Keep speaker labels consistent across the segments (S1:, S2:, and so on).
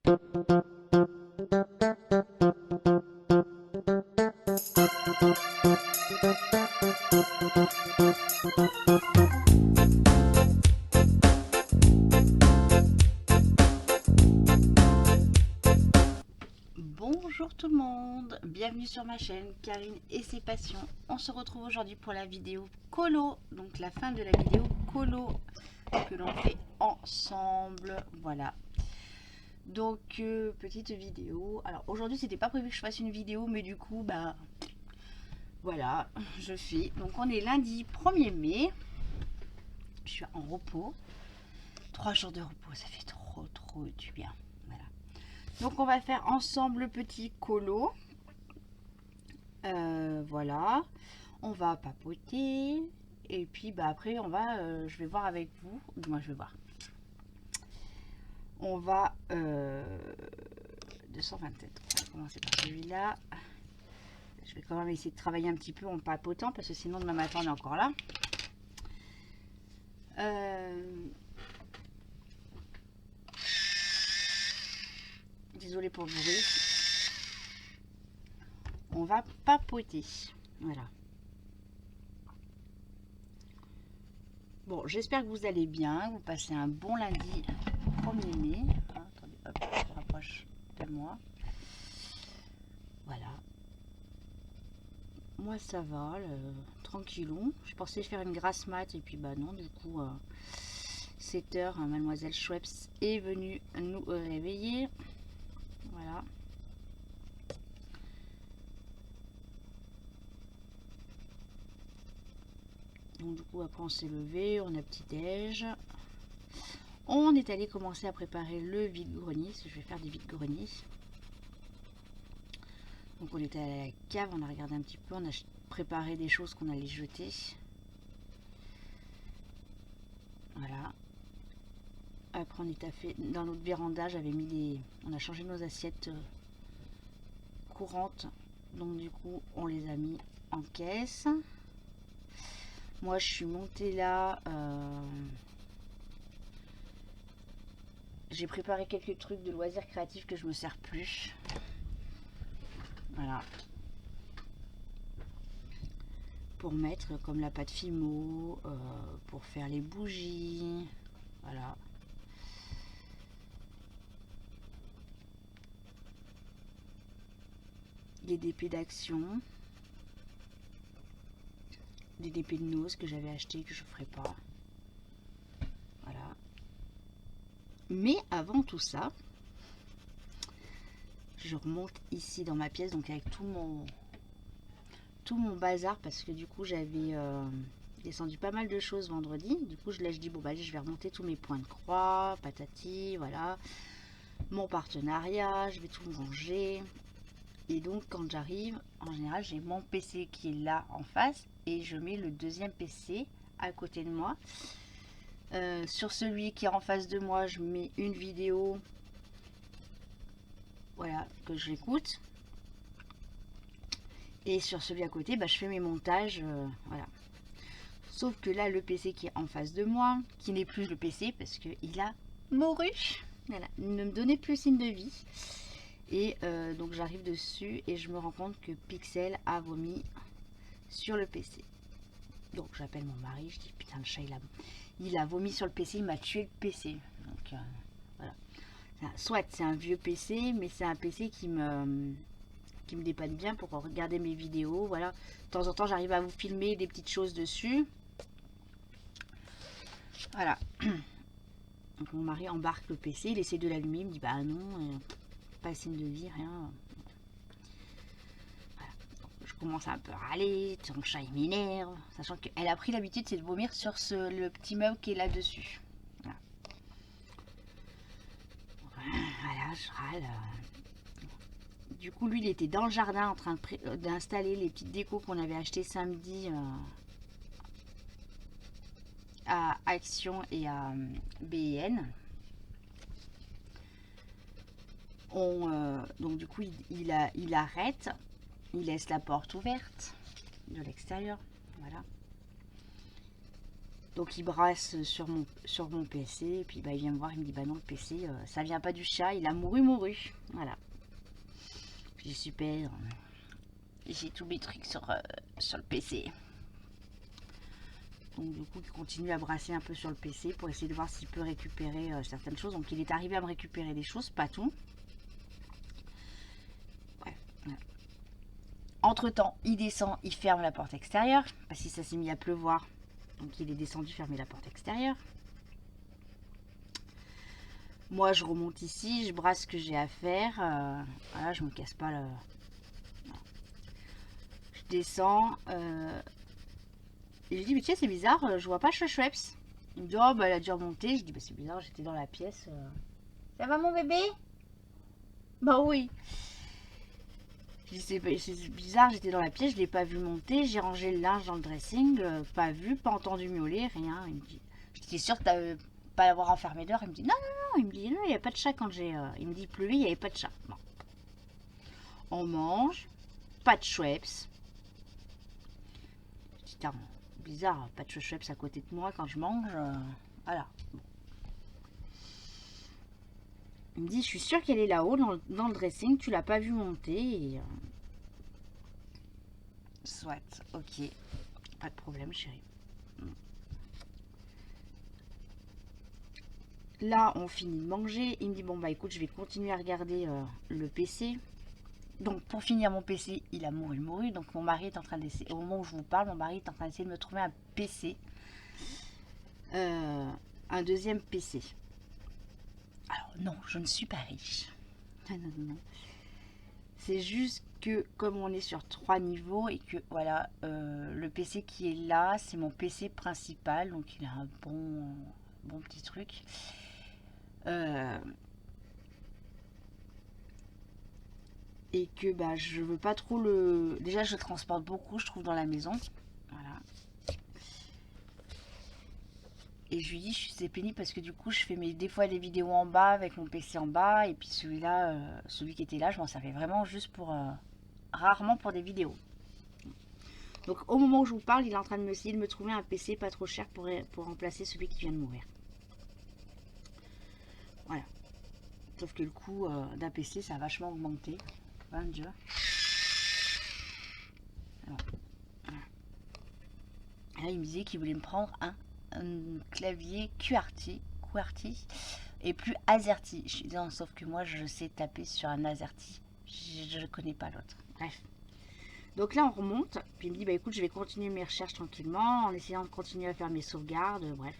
S1: Bonjour tout le monde, bienvenue sur ma chaîne Karine et ses passions. On se retrouve aujourd'hui pour la vidéo colo, donc la fin de la vidéo colo que l'on fait ensemble. Voilà, donc petite vidéo. Alors aujourd'hui c'était pas prévu que je fasse une vidéo, mais du coup bah voilà, je fais. Donc on est lundi 1er mai, je suis en repos, 3 jours de repos, ça fait trop du bien. Voilà, donc on va faire ensemble le petit colo. Voilà, on va papoter et puis bah après on va je vais voir avec vous, moi je vais voir, on va 227, on va commencer par celui-là. Je vais quand même essayer de travailler un petit peu en papotant parce que sinon demain matin on est encore là. Désolée pour le bruit. On va papoter, voilà. Bon, j'espère que vous allez bien, vous passez un bon lundi 1er mai. Ah, attendez, hop, je rapproche de moi. Voilà. Moi ça va, tranquillon. Je pensais faire une grasse mat et puis bah non, du coup 7 h, mademoiselle Schweppes est venue nous réveiller. Voilà. Donc du coup après on s'est levé, on a petit déj. On est allé commencer à préparer le vide-grenier, parce que je vais faire des vide-greniers. Donc on était à la cave, on a regardé un petit peu, on a préparé des choses qu'on allait jeter. Voilà. Après on est fait dans notre véranda, j'avais mis des, on a changé nos assiettes courantes, donc du coup on les a mis en caisse. Moi je suis montée là, j'ai préparé quelques trucs de loisirs créatifs que je me sers plus. Voilà, pour mettre comme la pâte Fimo, pour faire les bougies. Voilà, des DP d'Action, des DP de Nose que j'avais acheté que je ferai pas. Voilà, mais avant tout ça, je remonte ici dans ma pièce, donc avec tout mon bazar, parce que du coup j'avais descendu pas mal de choses vendredi. Du coup je dis bon bah allez, je vais remonter tous mes points de croix, patati, voilà, mon partenariat, je vais tout ranger. Et donc quand j'arrive, en général j'ai mon PC qui est là en face et je mets le deuxième PC à côté de moi. Sur celui qui est en face de moi, je mets une vidéo, voilà, que j'écoute. Et sur celui à côté, bah, je fais mes montages, voilà. Sauf que là, le PC qui est en face de moi, qui n'est plus le PC parce qu'il a mouru, voilà, il ne me donnait plus signe de vie. Et donc j'arrive dessus et je me rends compte que Pixel a vomi sur le PC. Donc j'appelle mon mari, je dis putain, le chat il a vomi sur le PC, il m'a tué le PC. Donc voilà. Soit c'est un vieux PC, mais c'est un PC qui me dépanne bien pour regarder mes vidéos. Voilà, de temps en temps j'arrive à vous filmer des petites choses dessus. Voilà. Donc mon mari embarque le PC, il essaie de l'allumer, il me dit bah non, pas signe de vie, rien. Voilà. Donc, je commence un peu à râler, ton chat il m'énerve, sachant qu'elle a pris l'habitude c'est de vomir sur le petit meuble qui est là dessus. Voilà, voilà, je râle. Du coup, lui, il était dans le jardin en train d'installer les petites décos qu'on avait achetées samedi à Action et à BN. Donc du coup, il arrête, il laisse la porte ouverte de l'extérieur. Voilà. Donc il brasse sur mon PC et puis bah, il vient me voir, il me dit bah non le PC ça vient pas du chat, il a mouru. Voilà. Puis super, j'ai tous mes trucs sur le PC. Donc du coup il continue à brasser un peu sur le PC pour essayer de voir s'il peut récupérer certaines choses. Donc il est arrivé à me récupérer des choses, pas tout. Bref. Voilà. Entre temps il descend, il ferme la porte extérieure, parce que ça s'est mis à pleuvoir. Donc il est descendu fermer la porte extérieure. Moi je remonte ici, je brasse ce que j'ai à faire. Voilà, je me casse pas le... Je descends. Et je lui dis mais tiens c'est bizarre, je vois pas Schweppes. Il me dit oh bah elle a dû remonter. Je dis bah c'est bizarre, j'étais dans la pièce. Ça va mon bébé? Bah oui. Je dis c'est bizarre, j'étais dans la pièce, je l'ai pas vu monter, j'ai rangé le linge dans le dressing, pas vu, pas entendu miauler, rien. Il me dit, j'étais sûre que t'avais pas l'avoir enfermé dehors. Il me dit non, il me dit non, il n'y avait pas de chat quand j'ai. Il me dit il pleuvait, il n'y avait pas de chat. Bon. On mange, pas de Schweppes. Je dis putain, bizarre, pas de Schweppes à côté de moi quand je mange. Voilà. Bon. Il me dit je suis sûre qu'elle est là-haut dans le dressing, tu l'as pas vu monter. Et, soit, ok, pas de problème chérie. Là on finit de manger, il me dit bon bah écoute je vais continuer à regarder le PC. Donc pour finir mon PC il a mouru. Donc mon mari est en train d'essayer, au moment où je vous parle, mon mari est en train d'essayer de me trouver un PC. Un deuxième PC. Alors non, je ne suis pas riche. Non. C'est juste que comme on est sur 3 niveaux et que voilà, le PC qui est là, c'est mon PC principal. Donc il a un bon petit truc. Et que bah je veux pas trop le... Déjà je transporte beaucoup je trouve dans la maison. Voilà. Et je lui dis c'est pénible parce que du coup je fais des fois des vidéos en bas avec mon PC en bas. Et puis celui-là, celui qui était là, je m'en servais vraiment juste pour... rarement pour des vidéos. Donc au moment où je vous parle, il est en train de essayer de me trouver un PC pas trop cher pour remplacer celui qui vient de mourir. Voilà. Sauf que le coût d'un PC ça a vachement augmenté. Bon Dieu. Voilà. Et là il me disait qu'il voulait me prendre un clavier QWERTY et plus AZERTY. Je dis non, sauf que moi je sais taper sur un AZERTY. Je ne connais pas l'autre. Bref. Donc là on remonte, puis il me dit bah écoute je vais continuer mes recherches tranquillement en essayant de continuer à faire mes sauvegardes, bref,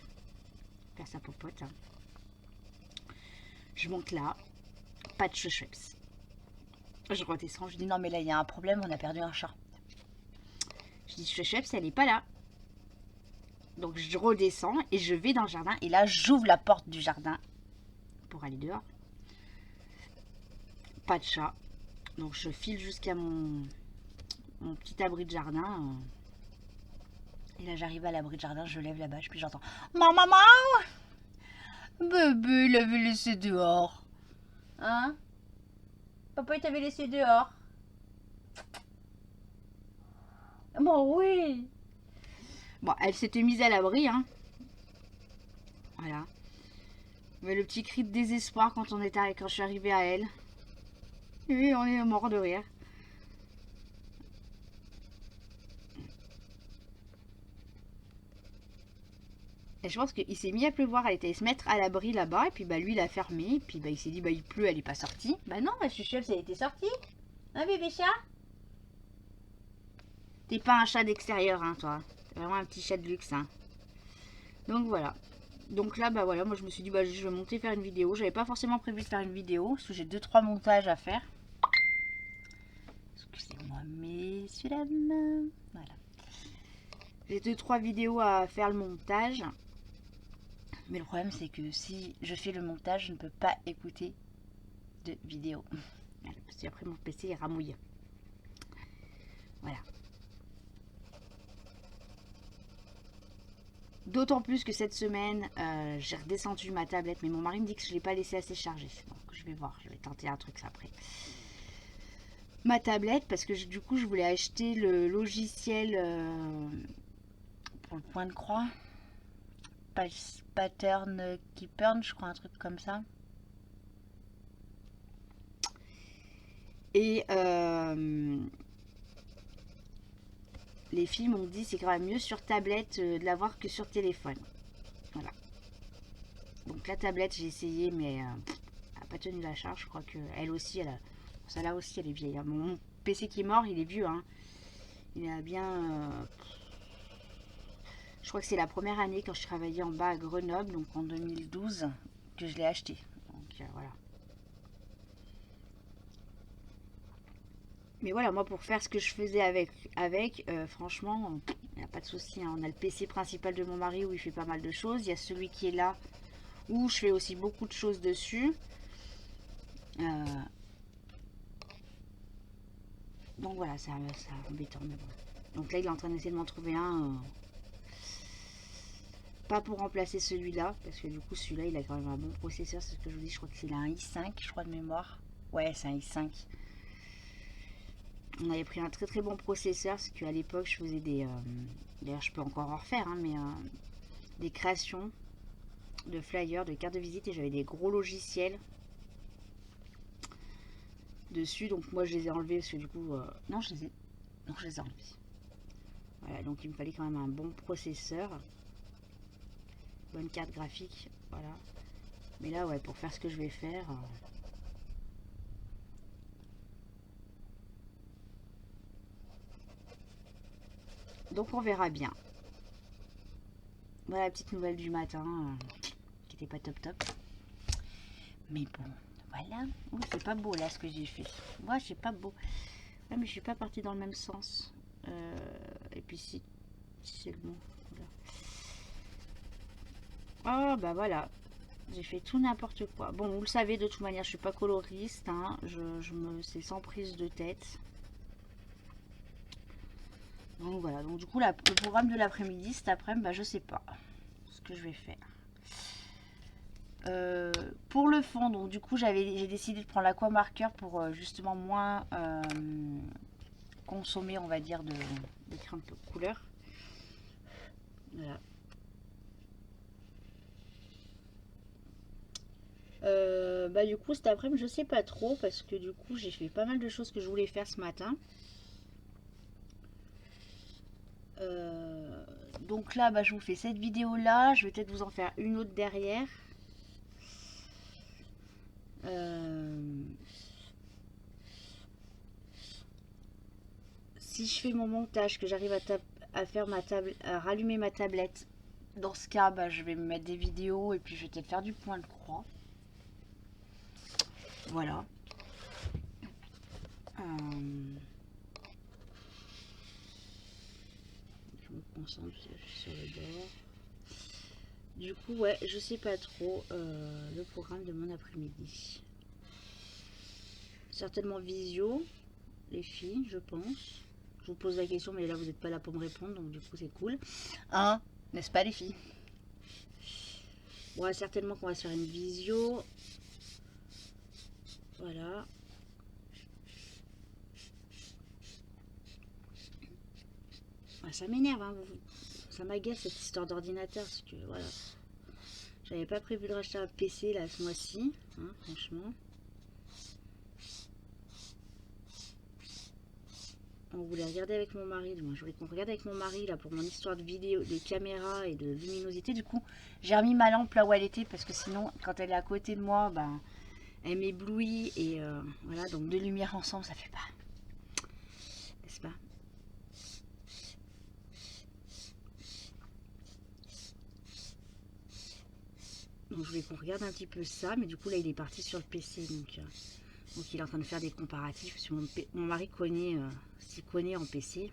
S1: faire sa popote. Hein. Je monte là, pas de Schweppes. Je redescends, je dis non mais là il y a un problème, on a perdu un chat. Je dis Schweppes elle est pas là. Donc je redescends et je vais dans le jardin et là j'ouvre la porte du jardin pour aller dehors. Pas de chat. Donc je file jusqu'à mon petit abri de jardin. Et là j'arrive à l'abri de jardin, je lève la bâche, puis j'entends maman, bébé, il avait laissé dehors. Hein? Papa il t'avait laissé dehors. Bon oui. Bon, elle s'était mise à l'abri, hein. Voilà. Mais le petit cri de désespoir quand je suis arrivée à elle. Oui, on est mort de rire. Et je pense qu'il s'est mis à pleuvoir, elle était allée se mettre à l'abri là-bas, et puis bah lui il a fermé, et puis bah il s'est dit bah il pleut, elle est pas sortie. Bah non, je suis chef, elle était sortie. Hein bébé chat? T'es pas un chat d'extérieur, hein toi. T'es vraiment un petit chat de luxe, hein. Donc voilà. Donc là, bah voilà, moi je me suis dit bah je vais monter faire une vidéo. J'avais pas forcément prévu de faire une vidéo, parce que j'ai 2-3 montages à faire. Excusez-moi, messieurs, dames. Voilà. J'ai 2-3 vidéos à faire le montage. Mais le problème c'est que si je fais le montage, je ne peux pas écouter de vidéo. Parce qu'après mon PC il ramouille. Voilà. D'autant plus que cette semaine, j'ai redescendu ma tablette. Mais mon mari me dit que je ne l'ai pas laissé assez chargée. Donc je vais voir, je vais tenter un truc après. Ma tablette, parce que du coup je voulais acheter le logiciel pour le point de croix. Pattern Keeper, je crois, un truc comme ça. Et les filles m'ont dit c'est quand même mieux sur tablette de l'avoir que sur téléphone. Voilà. Donc la tablette j'ai essayé mais elle n'a pas tenu la charge. Je crois qu'elle aussi, celle-là aussi elle est vieille. Mon PC qui est mort, il est vieux. Hein. Il a bien... je crois que c'est la première année quand je travaillais en bas à Grenoble, donc en 2012, que je l'ai acheté. Donc voilà. Mais voilà, moi pour faire ce que je faisais avec franchement, il n'y a pas de souci. Hein. On a le PC principal de mon mari où il fait pas mal de choses. Il y a celui qui est là où je fais aussi beaucoup de choses dessus. Donc voilà, c'est embêtant. Mais bon. Donc là, il est en train d'essayer de m'en trouver un. Pas pour remplacer celui-là, parce que du coup, celui-là, il a quand même un bon processeur. C'est ce que je vous dis, je crois que c'est un i5, je crois de mémoire. Ouais, c'est un i5. On avait pris un très très bon processeur, parce qu'à l'époque, je faisais des... d'ailleurs, je peux encore en refaire, hein, mais des créations de flyers, de cartes de visite, et j'avais des gros logiciels dessus. Donc moi, je les ai enlevés, parce que du coup... non, je les ai enlevés. Voilà, donc il me fallait quand même un bon processeur. Bonne carte graphique, voilà. Mais là, ouais, pour faire ce que je vais faire... donc on verra bien. Voilà la petite nouvelle du matin, qui n'était pas top top. Mais bon, voilà. Oh, c'est pas beau là ce que j'ai fait. Moi, c'est pas beau. Ouais, mais je suis pas partie dans le même sens. Et puis si c'est le bon. Oh bah voilà. J'ai fait tout n'importe quoi. Bon, vous le savez, de toute manière, je suis pas coloriste. Hein. C'est sans prise de tête. Donc voilà, donc du coup le programme de l'après-midi, cet après-midi, bah, je sais pas ce que je vais faire. Pour le fond, donc du coup j'ai décidé de prendre l'aquamarker pour justement moins consommer, on va dire, de crayon de couleur. Voilà. Bah du coup cet après-midi je sais pas trop parce que du coup j'ai fait pas mal de choses que je voulais faire ce matin. Donc là, bah, je vous fais cette vidéo là. Je vais peut-être vous en faire une autre derrière. Si je fais mon montage, que j'arrive à faire à rallumer ma tablette, dans ce cas, bah, je vais me mettre des vidéos et puis je vais peut-être faire du point de croix. Voilà. Je me concentre sur le bord. Du coup, ouais, je sais pas trop le programme de mon après-midi. Certainement visio, les filles, je pense. Je vous pose la question, mais là, vous n'êtes pas là pour me répondre, donc du coup, c'est cool. Hein, n'est-ce pas, les filles? Ouais, certainement qu'on va se faire une visio. Voilà. Ah, ça m'énerve, hein. Ça m'agace cette histoire d'ordinateur, parce que voilà. J'avais pas prévu de racheter un PC là ce mois-ci, hein, franchement. On voulait regarder avec mon mari, moi je voulais qu'on regarde avec mon mari là pour mon histoire de vidéo, de caméra et de luminosité. Du coup, j'ai remis ma lampe là où elle était parce que sinon, quand elle est à côté de moi, ben, elle m'éblouit et voilà, donc deux lumières ensemble, ça fait pas, n'est-ce pas? Donc je voulais qu'on regarde un petit peu ça, mais du coup là il est parti sur le PC, donc il est en train de faire des comparatifs. Parce que mon mari s'y connaît en PC.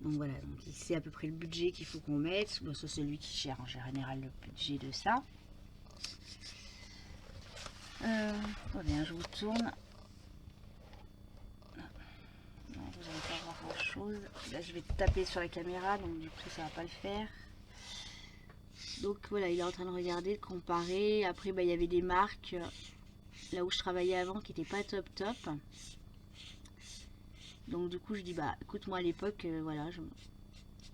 S1: Donc voilà, donc il sait à peu près le budget qu'il faut qu'on mette. Bon, ça c'est lui qui gère en général le budget de ça. Attendez, je vous tourne. Non, vous n'allez pas voir grand chose. Là je vais taper sur la caméra, donc du coup ça va pas le faire. Donc voilà, il est en train de regarder, de comparer. Après bah, il y avait des marques là où je travaillais avant qui n'étaient pas top top. Donc du coup je dis bah écoute, moi à l'époque voilà,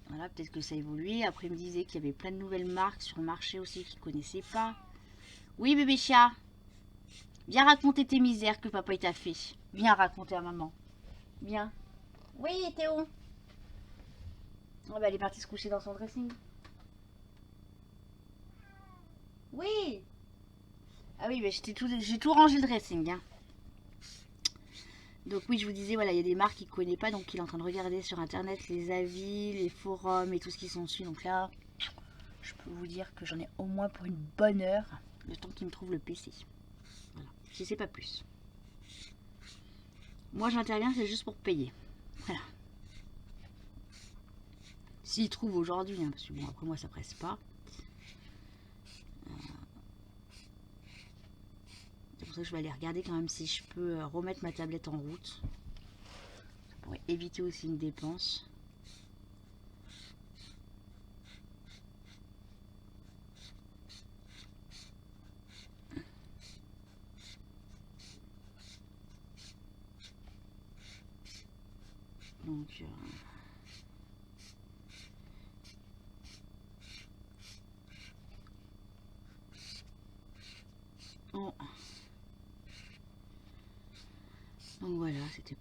S1: Voilà, peut-être que ça a évolué. Après, il me disait qu'il y avait plein de nouvelles marques sur le marché aussi qu'il ne connaissait pas. Oui, bébé chat. Viens raconter tes misères que papa t'a fait. Viens raconter à maman. Viens. Oui, Théo. Oh, bah, elle est partie se coucher dans son dressing. Oui. Ah oui, mais j'ai tout rangé le dressing. Hein. Donc oui, je vous disais, voilà, il y a des marques qu'il ne connaît pas, donc il est en train de regarder sur internet les avis, les forums et tout ce qui s'en suit. Donc là, je peux vous dire que j'en ai au moins pour une bonne heure, le temps qu'il me trouve le PC. Voilà, si c'est pas plus. Moi j'interviens, c'est juste pour payer. Voilà. S'il trouve aujourd'hui, hein, parce que bon, après moi ça presse pas. C'est pour ça que je vais aller regarder quand même si je peux remettre ma tablette en route. Ça pourrait éviter aussi une dépense. Donc oh. Donc voilà, c'était...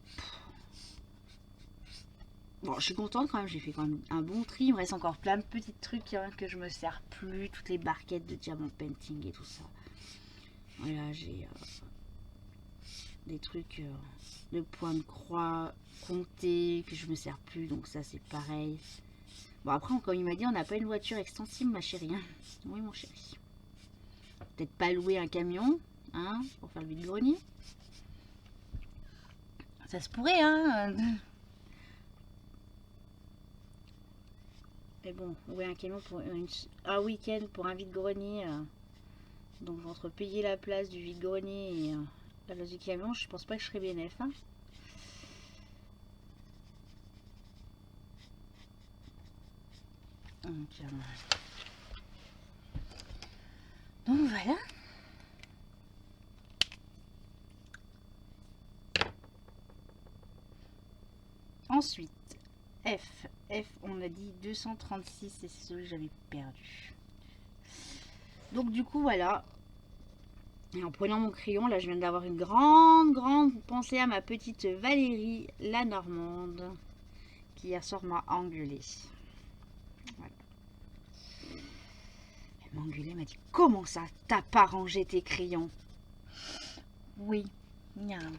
S1: Bon, je suis contente quand même, j'ai fait quand même un bon tri. Il me reste encore plein de petits trucs hein, que je me sers plus. Toutes les barquettes de diamant painting et tout ça. Voilà, j'ai des trucs de points de croix comptés que je me sers plus. Donc ça, c'est pareil. Bon, après, comme il m'a dit, on n'a pas une voiture extensible, ma chérie. Hein. Oui, mon chéri. Peut-être pas louer un camion hein, pour faire le vide-grenier. Ça se pourrait, hein. Mais bon, louer un camion pour un week-end pour un vide-grenier. Donc entre payer la place du vide-grenier et la place du camion, je pense pas que je serais bénéf. Hein. Donc voilà. Ensuite, F. F, on a dit 236, c'est celui que j'avais perdu. Donc du coup, voilà. Et en prenant mon crayon, là, je viens d'avoir une grande pensée à ma petite Valérie, la Normande, qui hier soir m'a engueulée. Voilà. Elle m'a engueulée, elle m'a dit, comment ça, t'as pas rangé tes crayons? Oui. Miam.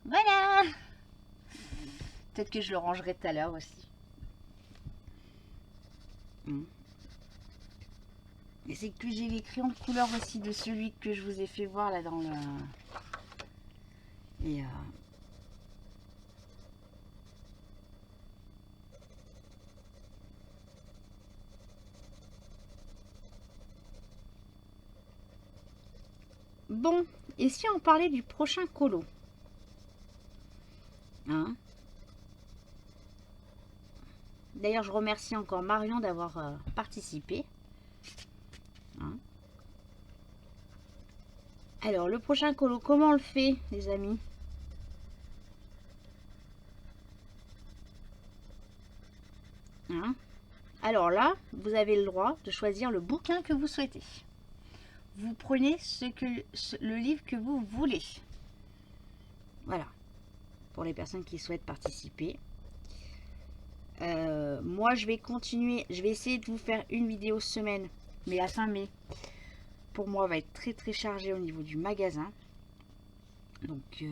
S1: Voilà. Peut-être que je le rangerai tout à l'heure aussi. Et c'est que j'ai les crayons de couleur aussi de celui que je vous ai fait voir là dans le... Et bon, et si on parlait du prochain colo? Hein? D'ailleurs, je remercie encore Marion d'avoir participé. Hein? Alors, le prochain colo, comment on le fait, les amis? Hein? Alors là, vous avez le droit de choisir le bouquin que vous souhaitez. Vous prenez le livre que vous voulez. Voilà. Pour les personnes qui souhaitent participer. Moi, je vais continuer. Je vais essayer de vous faire une vidéo semaine. Mais la fin mai, pour moi, va être très chargée au niveau du magasin. Donc,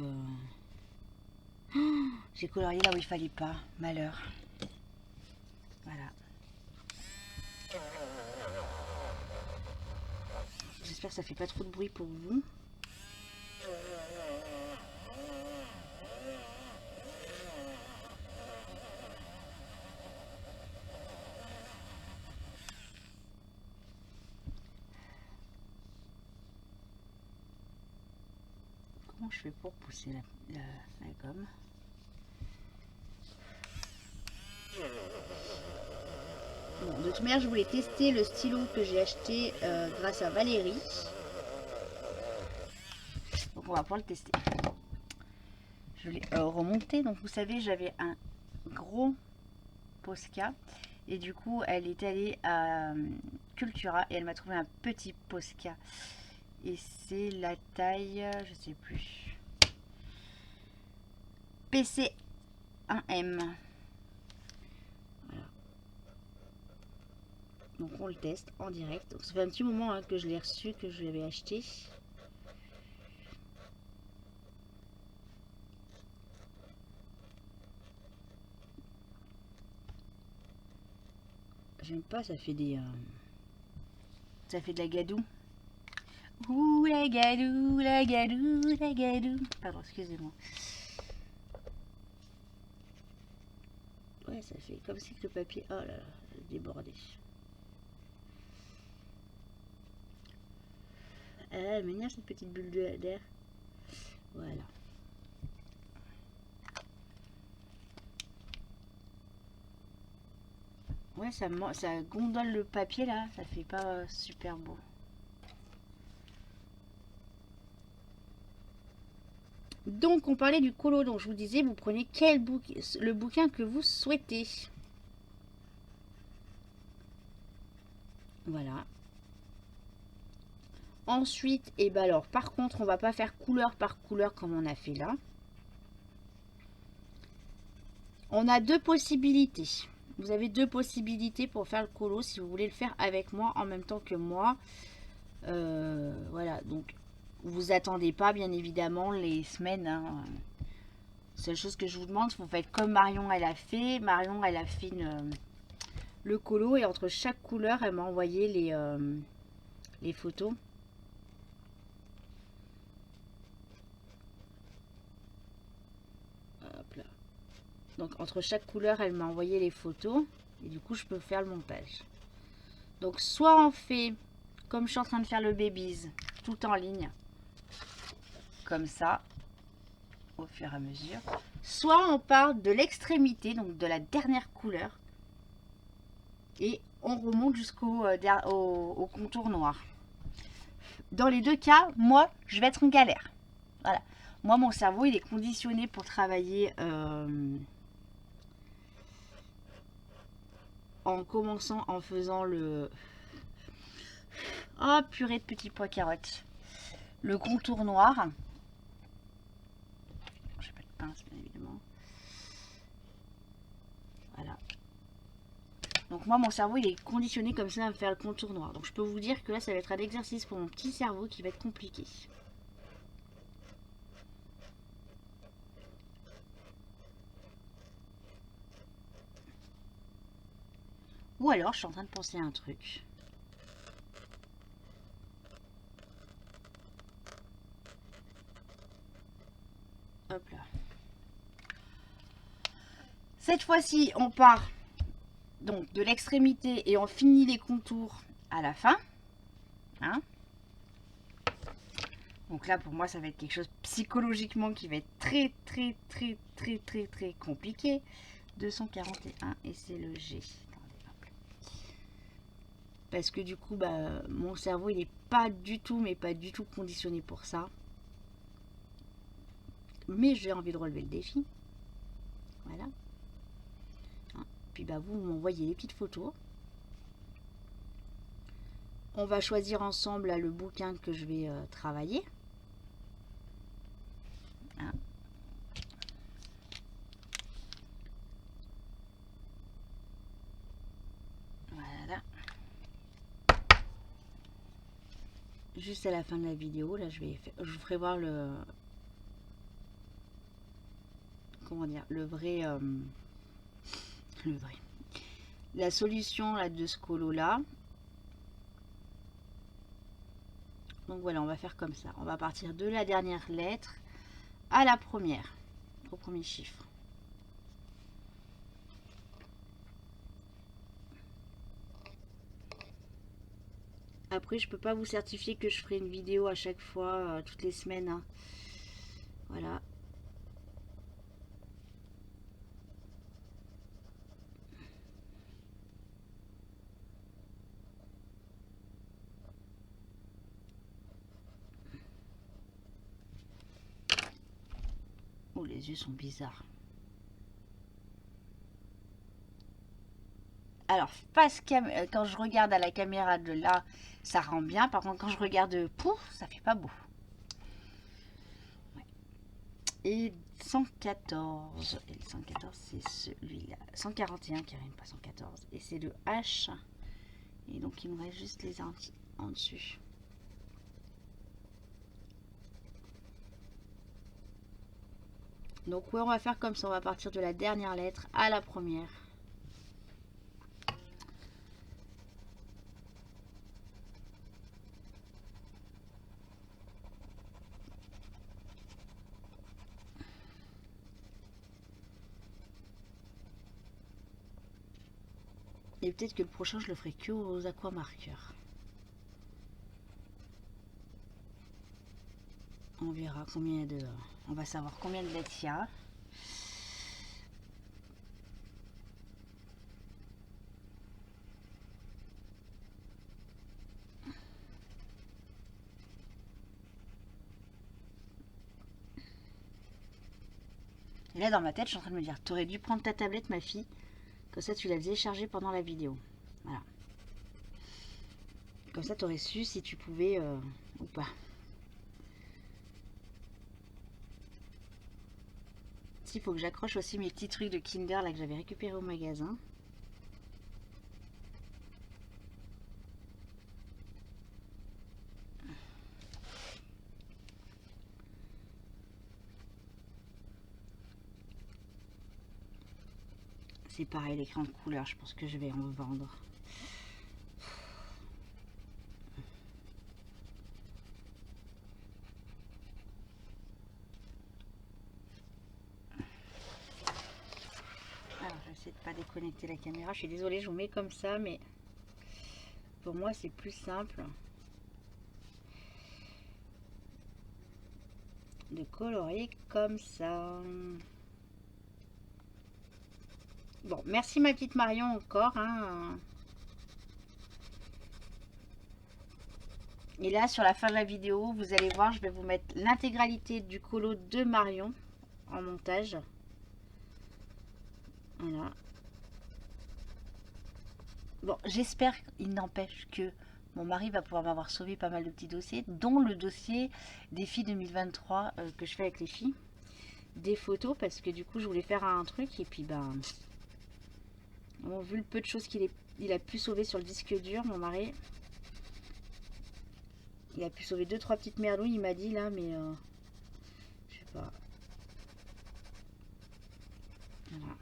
S1: j'ai colorié là où il fallait pas. Malheur. Voilà. J'espère que ça fait pas trop de bruit pour vous. Comment je fais pour pousser la gomme? Bon, de toute manière, je voulais tester le stylo que j'ai acheté grâce à Valérie. Donc, on va pouvoir le tester. je l'ai remonté. Donc vous savez, j'avais un gros Posca et du coup elle est allée à Cultura et elle m'a trouvé un petit Posca et c'est la taille, je sais plus, PC 1M. Voilà. Donc on le teste en direct. Donc ça fait un petit moment hein, que je l'ai reçu, que je l'avais acheté. J'aime pas, ça fait des... ça fait de la gadoue. Ouh la gadoue, la gadoue, la gadoue. Pardon, excusez-moi. Ouais, ça fait comme si le papier... Oh là là, débordé. Elle m'énerve cette petite bulle d'air. Voilà. Ouais, ça gondole le papier là, ça fait pas super beau. Donc on parlait du colo, donc je vous disais, vous prenez le bouquin que vous souhaitez. Voilà. Ensuite, et ben alors par contre, on va pas faire couleur par couleur comme on a fait là. On a deux possibilités. Vous avez deux possibilités pour faire le colo si vous voulez le faire avec moi en même temps que moi. Voilà, donc vous attendez pas bien évidemment les semaines. Hein. Seule chose que je vous demande, vous faites comme Marion elle a fait. Marion elle a fait le colo et entre chaque couleur elle m'a envoyé les photos. Hop là. Donc entre chaque couleur elle m'a envoyé les photos et du coup je peux faire le montage. Donc soit on fait comme je suis en train de faire le babies tout en ligne comme ça au fur et à mesure, soit on part de l'extrémité donc de la dernière couleur et on remonte jusqu'au au contour noir. Dans les deux cas, moi je vais être en galère. Voilà, moi mon cerveau il est conditionné pour travailler en commençant en faisant le... Oh purée de petits pois carottes. Le contour noir. J'ai pas de pince bien évidemment. Voilà. Donc moi mon cerveau il est conditionné comme ça à me faire le contour noir. Donc je peux vous dire que là ça va être un exercice pour mon petit cerveau qui va être compliqué. Ou alors je suis en train de penser à un truc. Hop là. Cette fois-ci, on part donc de l'extrémité et on finit les contours à la fin. Hein, donc là, pour moi, ça va être quelque chose psychologiquement qui va être très, très, très, très, très, très compliqué. 241 et c'est le G. Parce que du coup, bah, mon cerveau, il n'est pas du tout, mais pas du tout conditionné pour ça. Mais j'ai envie de relever le défi. Voilà. Puis bah, vous m'envoyez les petites photos. On va choisir ensemble là, le bouquin que je vais travailler. Hein. Voilà. Juste à la fin de la vidéo, là, je vous ferai voir le... Comment dire, le vrai... La solution là, de ce colo là. Donc voilà, on va faire comme ça. On va partir de la dernière lettre à la première, au premier chiffre. Après, je peux pas vous certifier que je ferai une vidéo à chaque fois, toutes les semaines. Hein. Voilà. Oh, les les yeux sont bizarres. Alors, quand je regarde à la caméra de là, ça rend bien. Par contre, quand je regarde pouf, ça fait pas beau. Ouais. Et 114. Et le 114, c'est celui-là. 141, Karine, pas 114. Et c'est le H. Et donc, il me reste juste les en dessus. Donc, ouais, on va faire comme ça. On va partir de la dernière lettre à la première. Et peut-être que le prochain, je le ferai que aux aquamarqueurs. On verra combien de... On va savoir combien de lettres il y a. Et là, dans ma tête, je suis en train de me dire, t'aurais dû prendre ta tablette, ma fille. Comme ça, tu la faisais charger pendant la vidéo. Voilà. Comme ça, t'aurais su si tu pouvais ou pas. Il faut que j'accroche aussi mes petits trucs de Kinder là que j'avais récupéré au magasin. C'est pareil, l'écran de couleur, je pense que je vais en vendre. Alors, j'essaie de pas déconnecter la caméra. Je suis désolée, je vous mets comme ça, mais pour moi, c'est plus simple de colorier comme ça. Bon, merci ma petite Marion encore. Hein. Et là, sur la fin de la vidéo, vous allez voir, je vais vous mettre l'intégralité du colo de Marion en montage. Voilà. Bon, j'espère, il n'empêche que mon mari va pouvoir m'avoir sauvé pas mal de petits dossiers, dont le dossier des filles 2023 que je fais avec les filles. Des photos, parce que du coup, je voulais faire un truc, et puis ben... Bon, vu le peu de choses il a pu sauver sur le disque dur, mon mari... Il a pu sauver 2-3 petites merlouilles, il m'a dit là, mais... je sais pas. Voilà.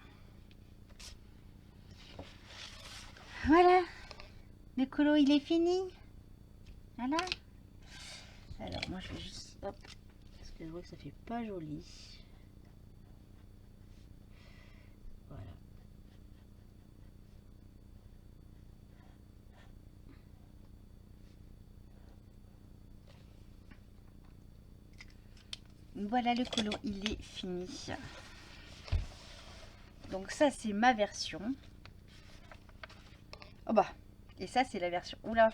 S1: Voilà. Le colo, il est fini. Voilà. Alors, moi, je vais juste... Hop. Parce que je vois que ça fait pas joli. Voilà. Voilà, le colo, il est fini. Donc ça, c'est ma version. Oh bah. Et ça, c'est la version... Oula.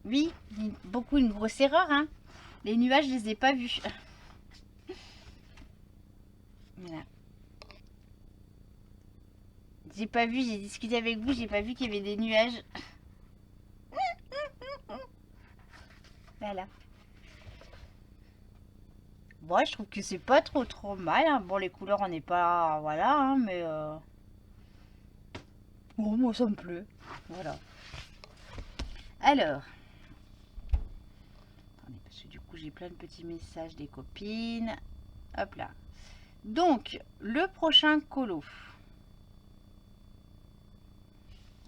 S1: Oui, beaucoup une grosse erreur, hein. Les nuages, je les ai pas vus. Voilà. J'ai pas vu, j'ai discuté avec vous, j'ai pas vu qu'il y avait des nuages. Voilà. Bon, je trouve que c'est pas trop mal. Hein. Bon, les couleurs, on n'est pas... Voilà, hein, mais... Bon, moi, ça me plaît. Voilà. Alors... Attendez, parce que du coup, j'ai plein de petits messages des copines. Hop là. Donc, le prochain colo...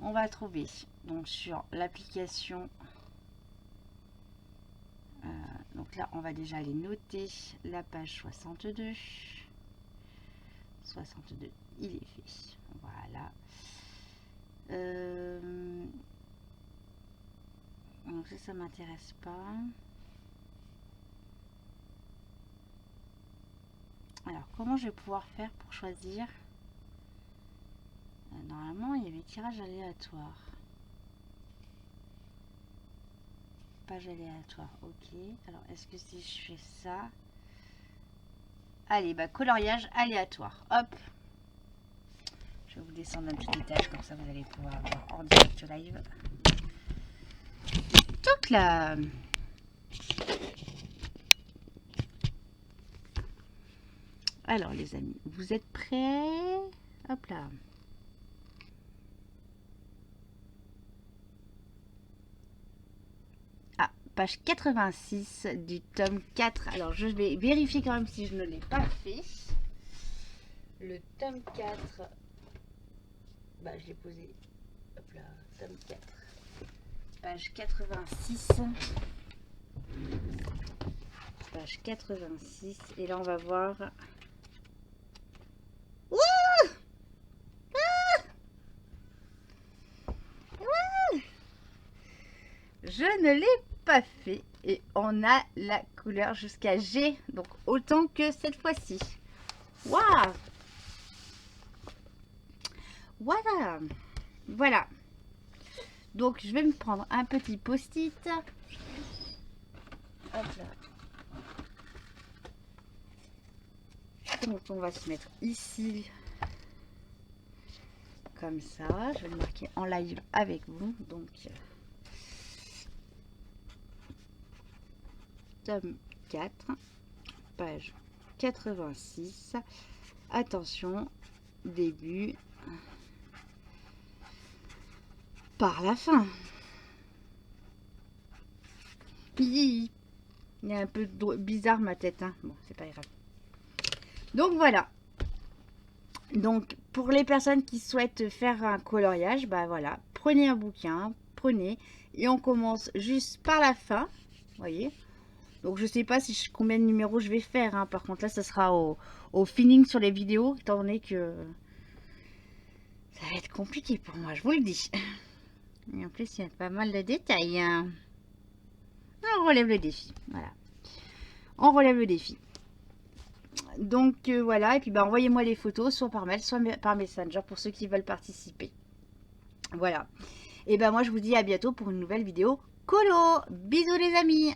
S1: On va trouver donc sur l'application. Donc là, on va déjà aller noter la page 62. 62, il est fait. Voilà. Donc ça m'intéresse pas. Alors, comment je vais pouvoir faire pour choisir? Normalement, il y avait tirage aléatoire. page aléatoire. Ok. Alors, est-ce que si je fais ça... Allez, bah coloriage aléatoire. Hop. Je vais vous descendre un petit étage, comme ça vous allez pouvoir voir en direct live. Donc là... Alors les amis, vous êtes prêts? Hop là. Ah, page 86 du tome 4. Alors je vais vérifier quand même si je ne l'ai pas fait. Le tome 4. Bah je l'ai posé. Hop là, tome 4. Page 86. Page 86. Et là on va voir... Je ne l'ai pas fait et on a la couleur jusqu'à G, donc autant que cette fois-ci. Waouh! Voilà. Voilà. Donc je vais me prendre un petit post-it. Hop là. Donc on va se mettre ici. Comme ça. Je vais le marquer en live avec vous. Donc... tome 4, page 86. Attention, début par la fin. Il est un peu bizarre ma tête, hein. Bon, c'est pas grave. Donc voilà. Donc pour les personnes qui souhaitent faire un coloriage, bah voilà, prenez un bouquin, prenez et on commence juste par la fin. Vous voyez. Donc je sais pas si combien de numéros je vais faire, hein. Par contre là ça sera au feeling sur les vidéos, étant donné que ça va être compliqué pour moi, je vous le dis. Et en plus il y a pas mal de détails, hein. On relève le défi, voilà. On relève le défi. Donc voilà, et puis bah, envoyez-moi les photos, soit par mail, soit par Messenger pour ceux qui veulent participer. Voilà. Et ben moi je vous dis à bientôt pour une nouvelle vidéo colo. Bisous les amis.